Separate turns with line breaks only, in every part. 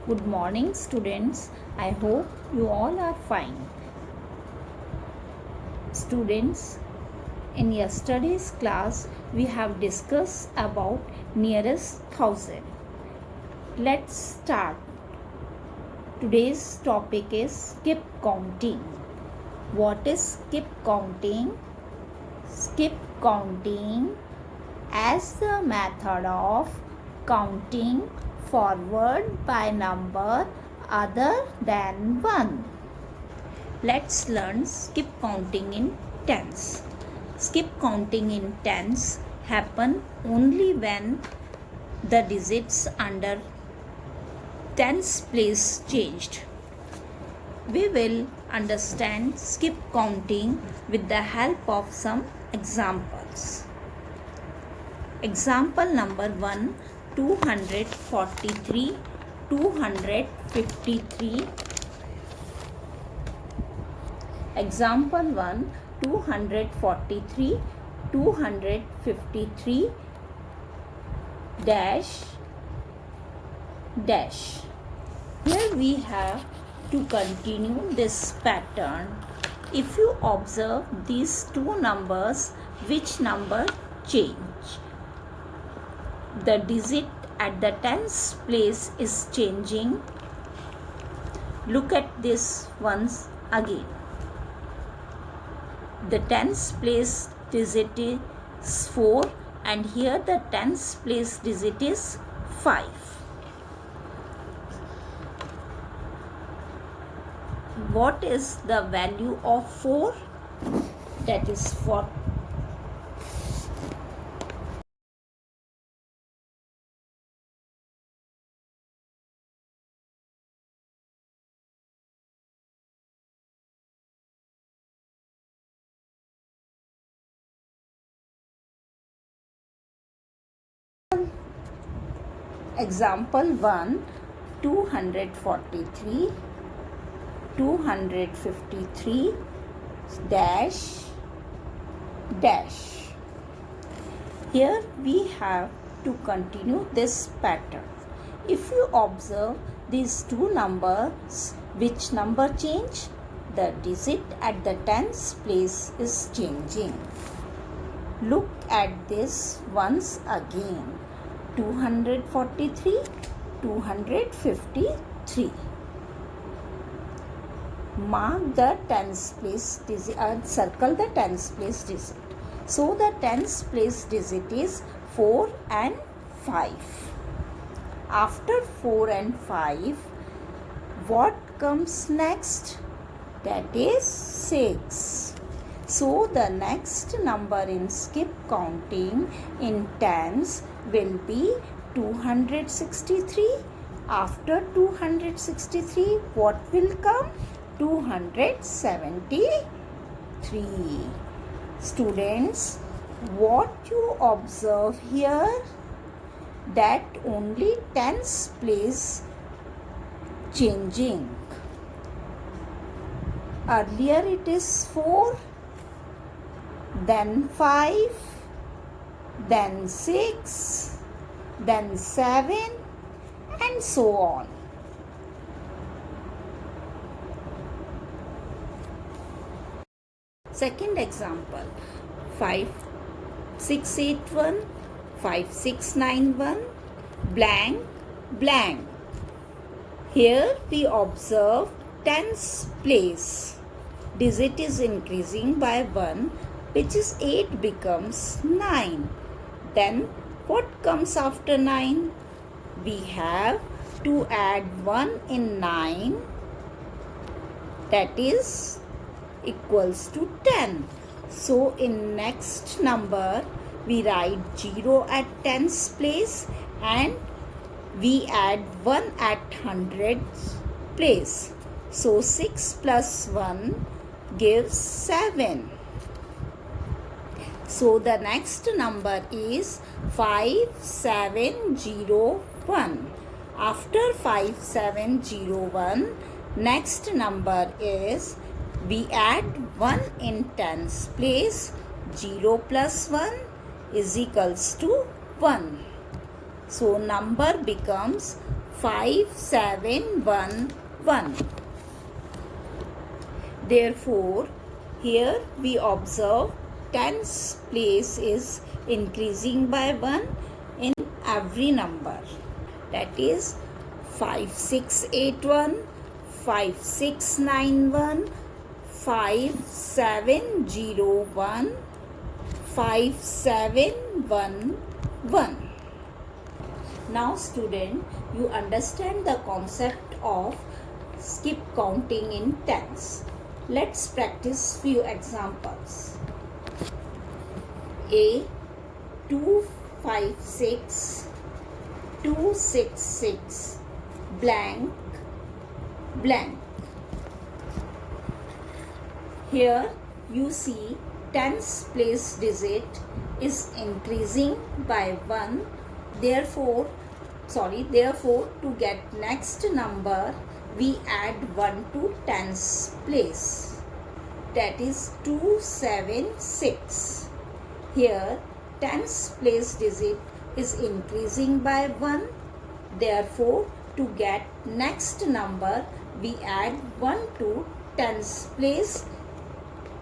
Good morning, students. I hope you all are fine. Students, in yesterday's class, we have discussed about nearest thousand. Let's start. Today's topic is skip counting. What is skip counting? Skip counting as the method of counting forward by number other than 1. Let's learn skip counting in tens. Skip counting in tens happen only when the digits under tens place changed. We will understand skip counting with the help of some examples. Example number 1, 243, 253. Example 1, 243, 253 dash dash. Here we have to continue this pattern. If you observe these two numbers, which number change? The digit at the tens place is changing. Look at this once again. The tens place digit is 4 and here the tens place digit is 5. What is the value of 4? That is 4. Example 1, 243, 253 dash dash. Here we have to continue this pattern. If you observe these two numbers, which number change? The digit at the tens place is changing. Look at this once again. 243, 253. Mark the tens place digit and circle the tens place digit. So the tens place digit is 4 and 5. After 4 and 5, what comes next? That is 6. So the next number in skip counting in tens will be 263. After 263, what will come? 273. Students, what you observe here? That only tens place changing. Earlier it is 4, then 5, then 6, then 7 and so on. Second example, 5681, 5691 blank blank. Here we observe tens place. Digit is increasing by 1, which is 8 becomes 9. Then what comes after 9? We have to add 1 in 9, that is equals to 10. So in next number we write 0 at tens place and we add 1 at hundreds place. So 6 plus 1 gives 7. So the next number is 5701. After 5701, next number is we add 1 in tens place. 0 plus 1 is equals to 1. So number becomes 5711. Therefore, here we observe tens place is increasing by 1 in every number. That is 5681, 5691, 5701, 5711. Now student, you understand the concept of skip counting in tens. Let's practice few examples. A 256 266 blank blank. Here you see tens place digit is increasing by 1. Therefore to get next number we add 1 to tens place. That is 276. Here tens place digit is increasing by 1. Therefore to get next number we add 1 to tens place.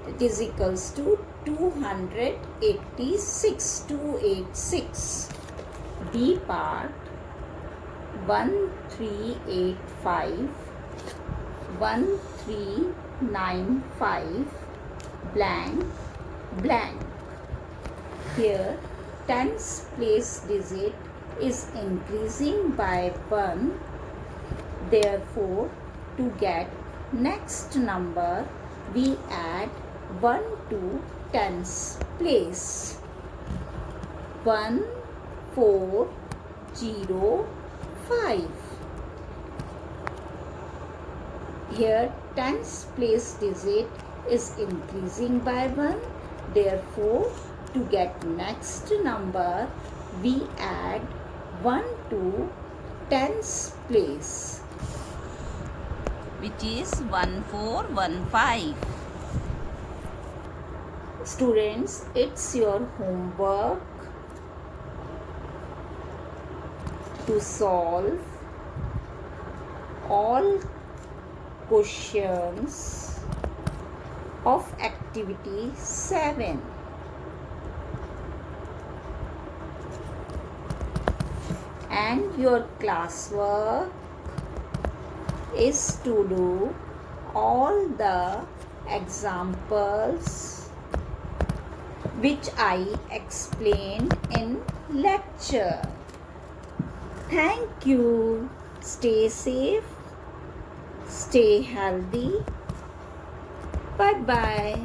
It is equals to 286. 286. B part 1385 1395 blank blank. Here tens place digit is increasing by 1. Therefore to get next number we add 1 to tens place. 1405. Here tens place digit is increasing by 1. Therefore to get next number we add 1 to tens place, which is 1415. Students, it's your homework to solve all questions of activity 7. And your classwork is to do all the examples which I explained in lecture. Thank you. Stay safe. Stay healthy. Bye-bye.